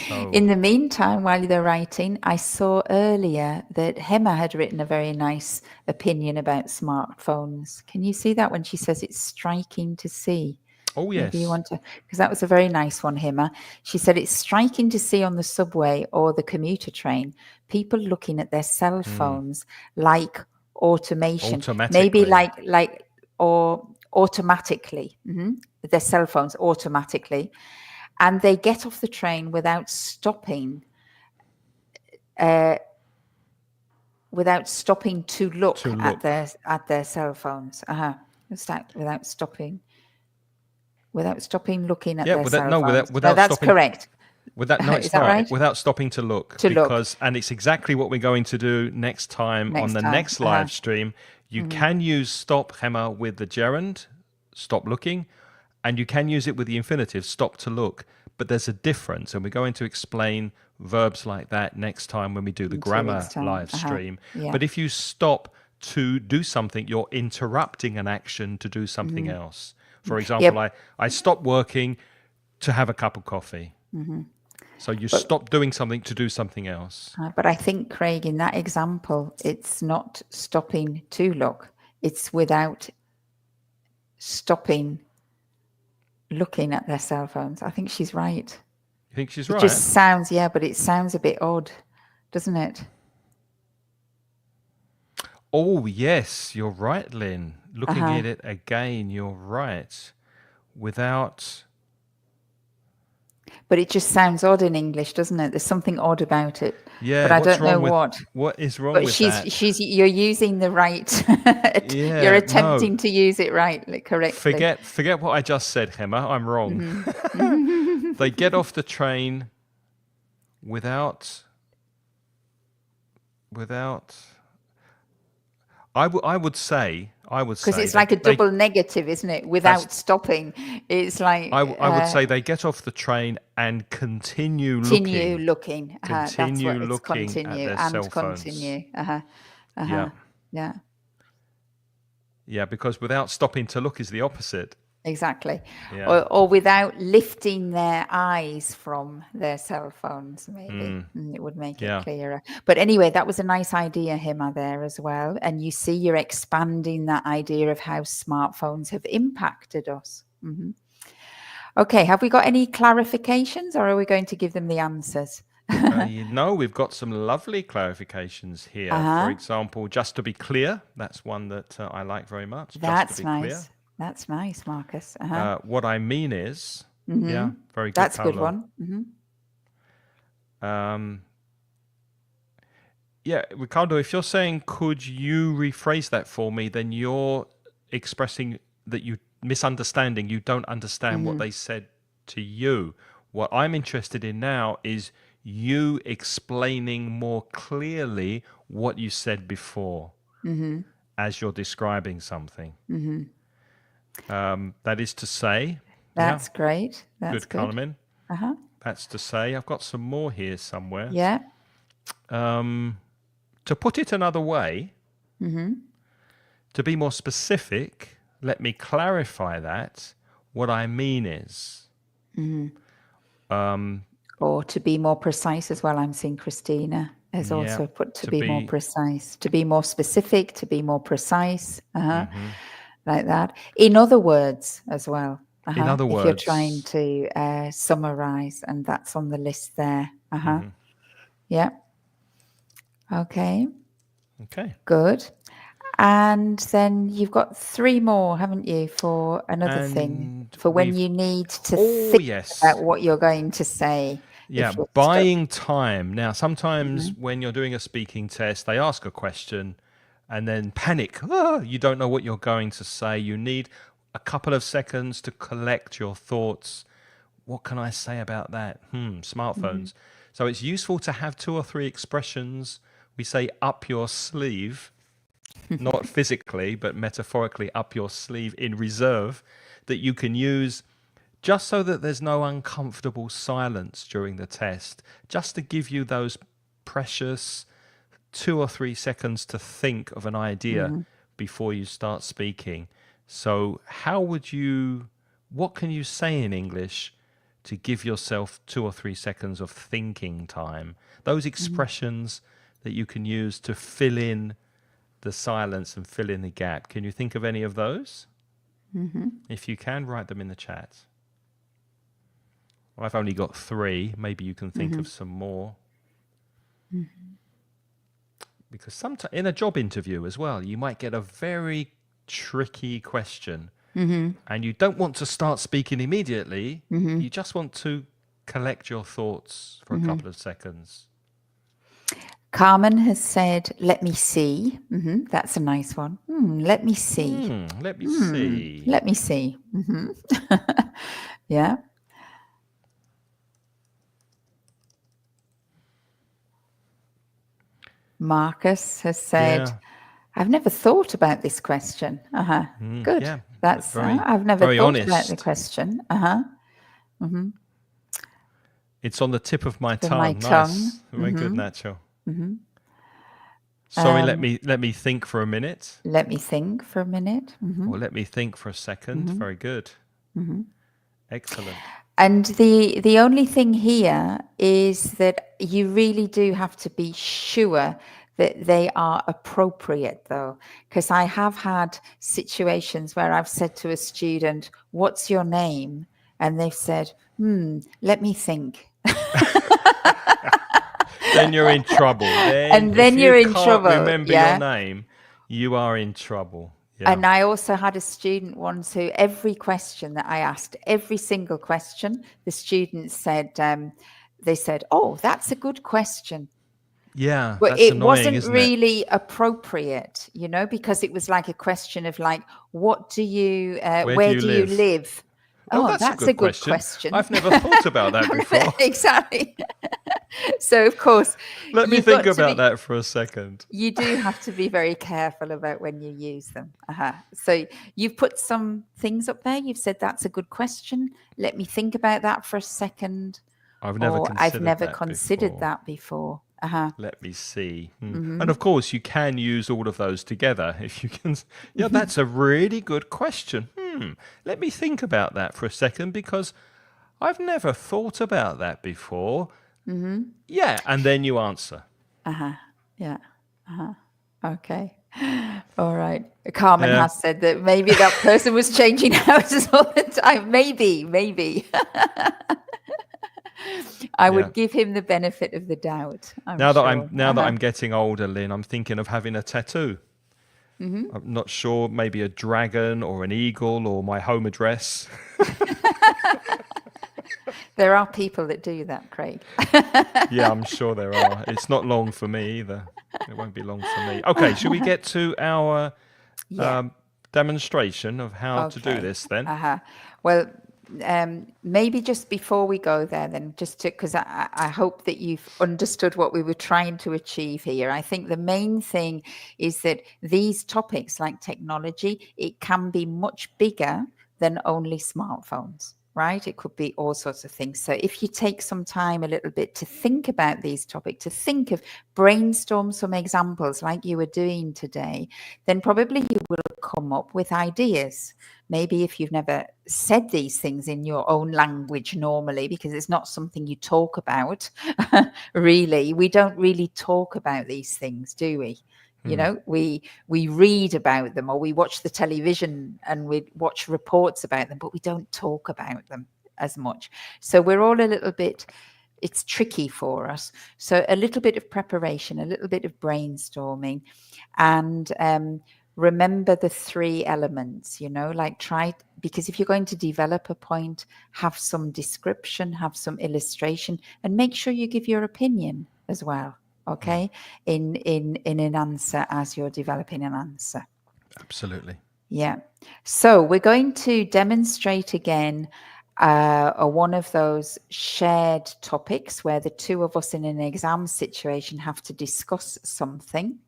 So, In the meantime, while they're writing, I saw earlier that Hema had written a very nice opinion about smartphones. Can you see that when she says it's striking to see? oh Maybe you yes, want to, because that was a very nice one, Hema. She said it's striking to see on the subway or the commuter train people looking at their cell phones like automation, maybe automatically. or automatically, their cell phones automatically, and they get off the train without stopping to look To at look. their cell phones. Without stopping looking at Yeah, their cell phones. No, without that's stopping. correct. No, Is it's that not. right? Without stopping to look, To look and it's exactly what we're going to do next time on next the time. next live stream. You can use stop Hema with the gerund, stop looking, and you can use it with the infinitive, stop to look. But there's a difference, and we're going to explain verbs like that next time when we do the In 2 weeks' grammar time. live stream. Yeah. But if you stop to do something, you're interrupting an action to do something else. For example, Yep. I stop working to have a cup of coffee. So you But stop doing something to do something else. but I think, Craig, in that example, it's not stopping to look. It's without stopping looking at their cell phones. I think she's right. You think she's It right? just sounds, but it sounds a bit odd, doesn't it? Oh, yes, you're right, Lynn. Looking at it again, you're right. Without. But it just sounds odd in English, doesn't it? There's something odd about it. Yeah, But I what's don't know wrong with what. what is wrong But with that? you're using the right. You're Yeah, no. attempting to use it correctly. Forget what I just said, Gemma. I'm wrong. They get off the train without. I would say. Because it's like a double negative, isn't it? Without stopping, it's like I would say they get off the train and continue continue looking. looking. That's what Continue it's looking at continue their and cell phones. continue. Yeah. Yeah, Yeah, because without stopping to look is the opposite. exactly. Yeah. Or without lifting their eyes from their cell phones, maybe. It would make it clearer. But anyway, that was a nice idea, Hima, there as well. And you see, you're expanding that idea of how smartphones have impacted us. Okay, have we got any clarifications, or are we going to give them the answers? We've got some lovely clarifications here. For example, just to be clear, that's one that I like very much. That's just to be nice. clear. That's nice, Marcus. What I mean is, yeah, very good. That's a good Paolo. one. Yeah, Ricardo, if you're saying, could you rephrase that for me, then you're expressing that you misunderstanding, you don't understand what they said to you. What I'm interested in now is you explaining more clearly what you said before as you're describing something. That is to say, that's great. That's good, Carmen. Uh-huh. That's to say, I've got some more here somewhere. Yeah. To put it another way, to be more specific, let me clarify that. What I mean is, or to be more precise as well. I'm seeing Christina has also put to be more precise, to be more specific, to be more precise, like that. In other words, as well. In other words, if you're trying to summarize, and that's on the list there. Yeah. Okay. Good. And then you've got 3 more, haven't you, for another thing, for when you need to think about what you're going to say. Yeah, buying time. Now, sometimes when you're doing a speaking test, they ask a question and then panic. You don't know what you're going to say. You need a couple of seconds to collect your thoughts. What can I say about that? Smartphones. So it's useful to have 2 or 3 expressions. We say up your sleeve. Not physically, but metaphorically up your sleeve in reserve, that you can use just so that there's no uncomfortable silence during the test, just to give you those precious 2 or 3 seconds to think of an idea before you start speaking. So what can you say in English to give yourself 2 or 3 seconds of thinking time? Those expressions that you can use to fill in the silence and fill in the gap. Can you think of any of those? If you can, write them in the chat. I've only got 3. Maybe you can think of some more. Because sometimes in a job interview as well, you might get a very tricky question and you don't want to start speaking immediately. You just want to collect your thoughts for a couple of seconds. Carmen has said, let me see. That's a nice one. Let me see. Let me see. Let me see. Yeah. Marcus has said, Yeah. I've never thought about this question. Good. Yeah, That's very- I've never very thought about the honest. question. It's on the tip of my tongue. my Nice. tongue. Very good, Nacho. Sorry, let me think for a minute. Let me think for a minute. Or let me think for a second. Very good. Excellent. And the only thing here is that you really do have to be sure that they are appropriate, though, because I have had situations where I've said to a student, "What's your name?" And they've said, let me think. Then you're in trouble. And then you're in trouble, If you can't remember yeah. your name, you are in trouble. Yeah. And I also had a student once who every question that I asked, every single question, the students said, they said, "Oh, that's a good question." Yeah, But that's it annoying, wasn't isn't it? really appropriate, because it was like a question of like, what do you, where do you live? Oh, Oh, that's a good question. I've never thought about that before. Exactly. So of course, Let me you've think got to about be- that for a second. You do have to be very careful about when you use them. So you've put some things up there. You've said that's a good question. Let me think about that for a second. I've never Or considered I've never that considered before. that before. Let me see. And of course, you can use all of those together. If you can, yeah, that's a really good question. Let me think about that for a second because I've never thought about that before. Yeah, and then you answer. Yeah. Okay. All right. Carmen Yeah. has said that maybe that person was changing houses all the time. Maybe. I would give him the benefit of the doubt. Now sure. that I'm getting older, Lynn, I'm thinking of having a tattoo. I'm not sure, maybe a dragon or an eagle or my home address. There are people that do that, Craig. Yeah, I'm sure there are. It's not long for me either. It won't be long for me. Okay, should we get to our demonstration of how to do this then? Well, maybe just before we go there, then, because I hope that you've understood what we were trying to achieve here. I think the main thing is that these topics like technology, it can be much bigger than only smartphones. Right? It could be all sorts of things. So if you take some time a little bit to think about these topics, to think of, brainstorm some examples like you were doing today, then probably you will come up with ideas. Maybe if you've never said these things in your own language normally, because it's not something you talk about, really. We don't really talk about these things, do we? We read about them, or we watch the television and we watch reports about them, but we don't talk about them as much. So we're all a little bit, it's tricky for us. So a little bit of preparation, a little bit of brainstorming, and remember the 3 elements, because if you're going to develop a point, have some description, have some illustration, and make sure you give your opinion as well. Okay, in an answer as you're developing an answer. Absolutely. Yeah. So we're going to demonstrate again one of those shared topics where the 2 of us in an exam situation have to discuss something.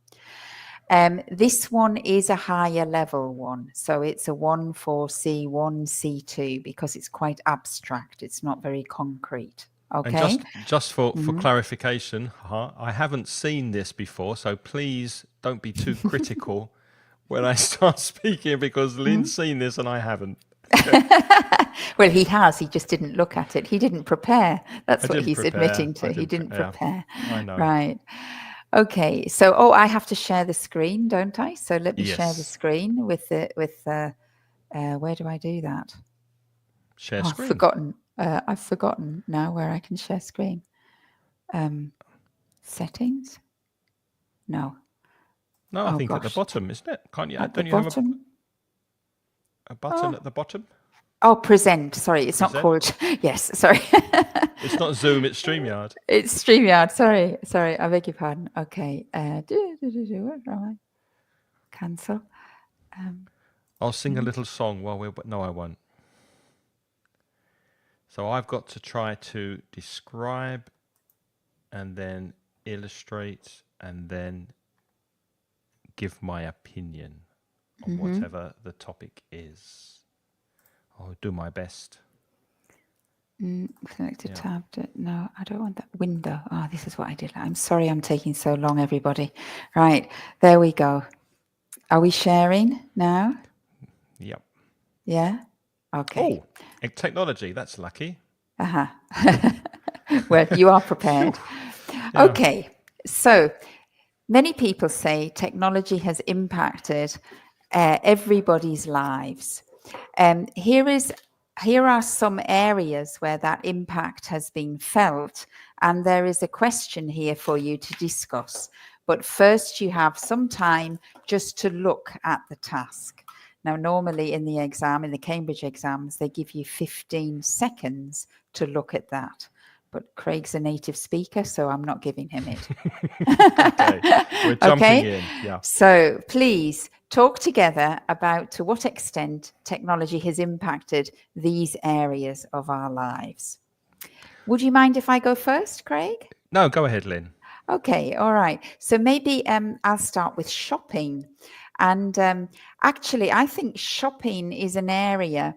This one is a higher level one. So it's a 1 for C1, C2, because it's quite abstract. It's not very concrete. Okay. And just for clarification, I haven't seen this before, so please don't be too critical. when I start speaking because Lynn's seen this and I haven't. Well, he has. He just didn't look at it. He didn't prepare. That's I what didn't he's prepare. admitting to. I He didn't didn't yeah, prepare. I know. Right. Okay. So, I have to share the screen, don't I? So let me share the Yes. screen with where do I do that? Share Oh, I've screen. forgotten. I've forgotten now where I can share screen. Settings? No. No, I Oh think at the gosh. bottom, isn't it? Can't you? At the Don't you have bottom? a button Oh, at the bottom? present. Sorry, it's not Present? called. Yes, sorry. It's not Zoom, it's StreamYard. It's StreamYard. Sorry. I beg your pardon. Okay. Where am I? Cancel. I'll sing a little song while we're. No, I won't. So I've got to try to describe and then illustrate and then give my opinion on whatever the topic is. I'll do my best. Select a Yeah. tab. No, I don't want that window. Oh, this is what I did. I'm sorry I'm taking so long, everybody. Right. There we go. Are we sharing now? Yep. Yeah? Okay. Oh, technology. That's lucky. Well, you are prepared. Yeah. Okay. So many people say technology has impacted everybody's lives. Here are some areas where that impact has been felt, and there is a question here for you to discuss. But first, you have some time just to look at the task. Now, normally in the exam, in the Cambridge exams, they give you 15 seconds to look at that. But Craig's a native speaker, so I'm not giving him it. Okay. We're jumping in. Yeah. So please talk together about to what extent technology has impacted these areas of our lives. Would you mind if I go first, Craig? No, go ahead, Lynn. Okay, all right. So maybe I'll start with shopping. And actually, I think shopping is an area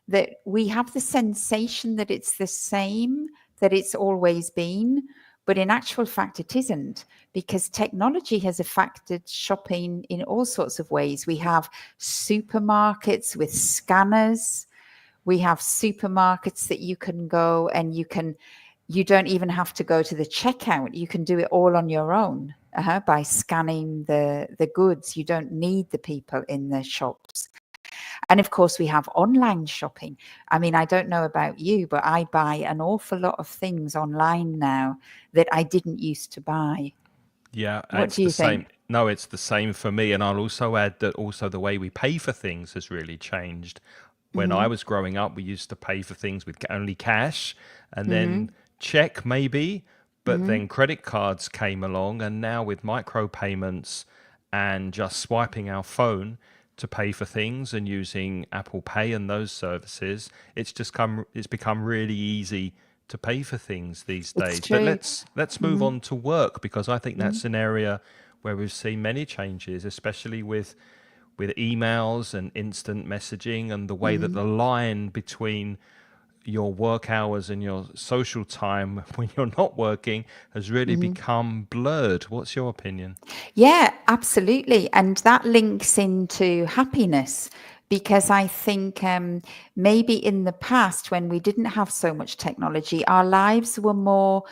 that we have the sensation that it's the same, that it's always been. But in actual fact, it isn't, because technology has affected shopping in all sorts of ways. We have supermarkets with scanners. We have supermarkets that you can go and you don't even have to go to the checkout. You can do it all on your own by scanning the goods. You don't need the people in the shops. And of course, we have online shopping. I mean, I don't know about you, but I buy an awful lot of things online now that I didn't used to buy. Yeah, What it's do the you same. think? No, it's the same for me. And I'll also add that also the way we pay for things has really changed. When I was growing up, we used to pay for things with only cash and then check maybe, but then credit cards came along. And now with micro payments and just swiping our phone to pay for things and using Apple Pay and those services, it's become really easy to pay for things these It's days. But true. let's move on to work, because I think that's an area where we've seen many changes, especially with emails and instant messaging and the way that the line between your work hours and your social time when you're not working has really become blurred. What's your opinion? Yeah, absolutely. And that links into happiness, because I think maybe in the past, when we didn't have so much technology, our lives were more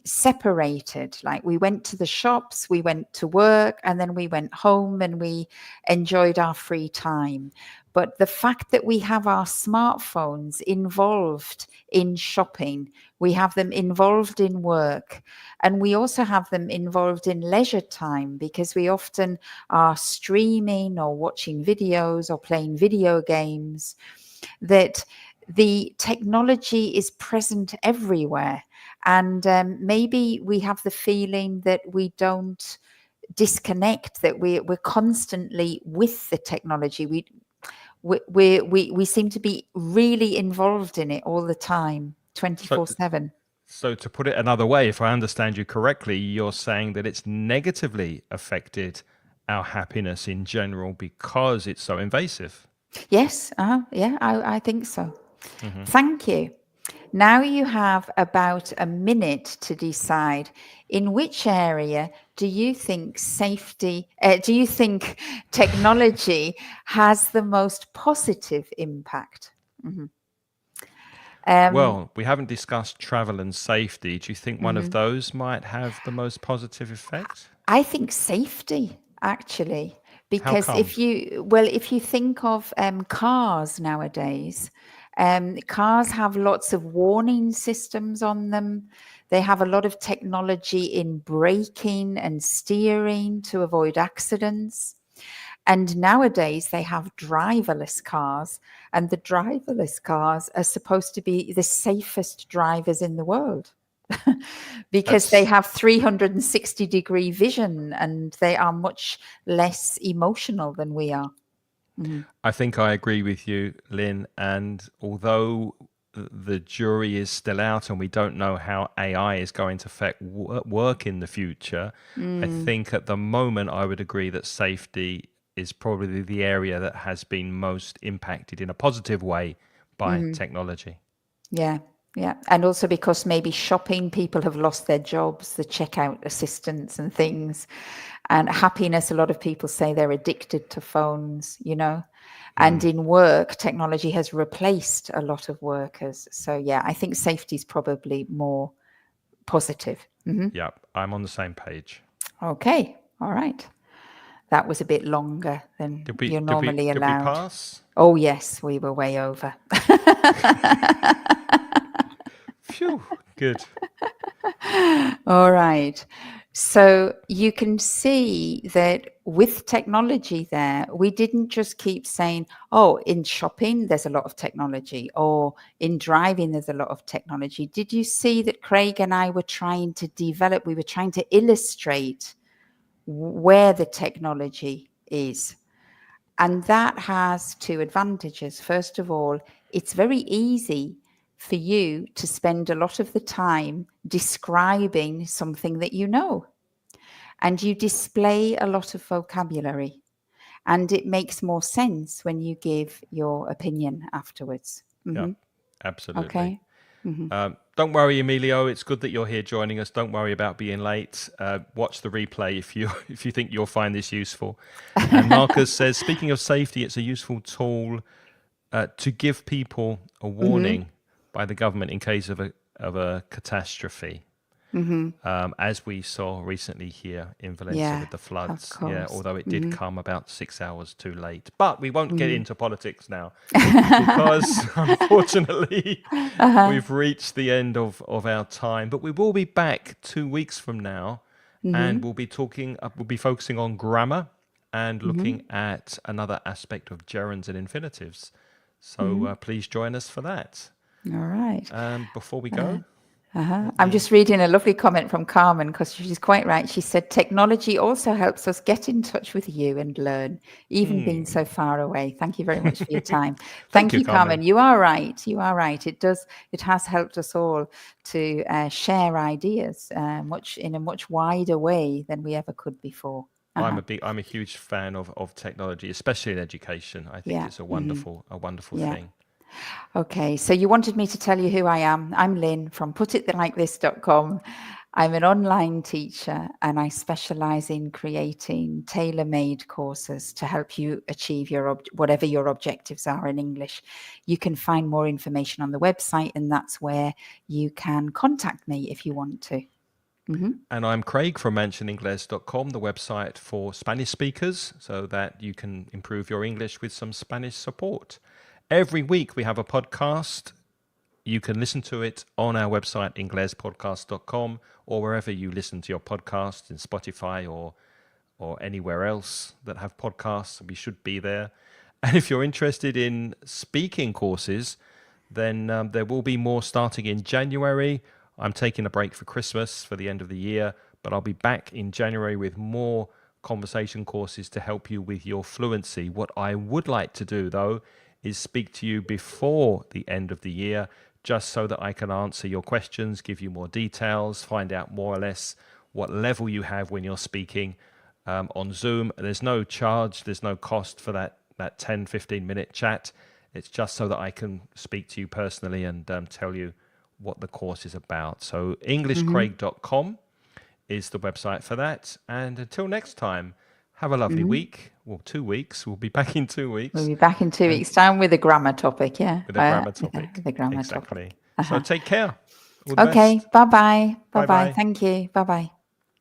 separated. Like we went to the shops, we went to work, and then we went home and we enjoyed our free time. But the fact that we have our smartphones involved in shopping, we have them involved in work, and we also have them involved in leisure time, because we often are streaming or watching videos or playing video games, that the technology is present everywhere. And maybe we have the feeling that we don't disconnect, that we're constantly with the technology. We seem to be really involved in it all the time, So, 24/7. so to put it another way, if I understand you correctly, you're saying that it's negatively affected our happiness in general because it's so invasive. Yes, yeah, I think so. Thank you. Now you have about a minute to decide in which area do you think technology has the most positive impact? Mhm. Well, we haven't discussed travel and safety. Do you think one of Mhm. those might have the most positive effect? I think safety, actually, How because come? if you think of cars nowadays, cars have lots of warning systems on them. They have a lot of technology in braking and steering to avoid accidents. And nowadays they have driverless cars, and the driverless cars are supposed to be the safest drivers in the world. Because they That's have 360-degree vision and they are much less emotional than we are. Mhm. I think I agree with you, Lynn. And although the jury is still out and we don't know how AI is going to affect work in the future, I Mm, think at the moment I would agree that safety is probably the area that has been most impacted in a positive way by mhm. technology. Yeah, yeah. And also because maybe shopping, people have lost their jobs, the checkout assistants and things. And happiness, a lot of people say they're addicted to phones, you know. And Mm, in work, technology has replaced a lot of workers. So, yeah, I think safety is probably more positive. Mhm. yeah, I'm on the same page. Okay, all right. That was a bit longer than Did we you're did we normally did we allowed. pass? Oh, yes, we were way over. Phew, good. All right. So you can see that with technology there, we didn't just keep saying, oh, in shopping, there's a lot of technology, or in driving, there's a lot of technology. Did you see that Craig and I were trying to develop, we were trying to illustrate where the technology is? And that has two advantages. First of all, it's very easy for you to spend a lot of the time describing something that you know, and you display a lot of vocabulary, and it makes more sense when you give your opinion afterwards. Yeah, Hmm. absolutely. Okay. Hmm. Don't worry, Emilio. It's good that you're here joining us. Don't worry about being late. Watch the replay if you if you think you'll find this useful. And Marcus says, speaking of safety, it's a useful tool to give people a Hmm. warning by the government in case of a catastrophe, Hmm. as we saw recently here in Valencia Yeah, with the of floods. Yeah, course. although it did Hmm. come about 6 hours too late. But we won't get Hmm. into politics now because unfortunately Uh-huh. we've reached the end of our time. But we will be back 2 weeks from now, and Hmm. we'll be focusing on grammar and looking Hmm. at another aspect of gerunds and infinitives. So Hmm. please join us for that. All right. Before we go, Uh-huh. let I'm me. just reading a lovely comment from Carmen because she's quite right. She said, technology also helps us get in touch with you and learn, even being so far away. Thank you very much for your time. Thank Thank you, you, Carmen. Carmen. You are right. You are right. It has helped us all to share ideas much in a much wider way than we ever could before. Uh-huh. I'm a huge fan of technology, especially in education. I think Yeah. it's Hmm. a wonderful Yeah. thing. Okay, so you wanted me to tell you who I am. I'm Lynn from putitlikethis.com. I'm an online teacher and I specialize in creating tailor-made courses to help you achieve whatever your objectives are in English. You can find more information on the website, and that's where you can contact me if you want to. Mm-hmm. And I'm Craig from mansioningles.com, the website for Spanish speakers, so that you can improve your English with some Spanish support. Every week we have a podcast. You can listen to it on our website, inglespodcast.com, or wherever you listen to your podcasts, in Spotify or anywhere else that have podcasts. We should be there. And if you're interested in speaking courses, then there will be more starting in January. I'm taking a break for Christmas for the end of the year, but I'll be back in January with more conversation courses to help you with your fluency. What I would like to do, though, is speak to you before the end of the year, just so that I can answer your questions, give you more details, find out more or less what level you have when you're speaking on Zoom. There's no charge, there's no cost for that 10, 15-minute chat. It's just so that I can speak to you personally and tell you what the course is about. So englishcraig.com is the website for that. And until next time, have a lovely week. Well, 2 weeks. We'll be back in 2 weeks. We'll be back in 2 weeks' time with a grammar topic, yeah. With a grammar topic. With a grammar exactly. topic. So take care. All the Okay, best. bye-bye. Bye-bye. Bye-bye. Thank you. Bye-bye.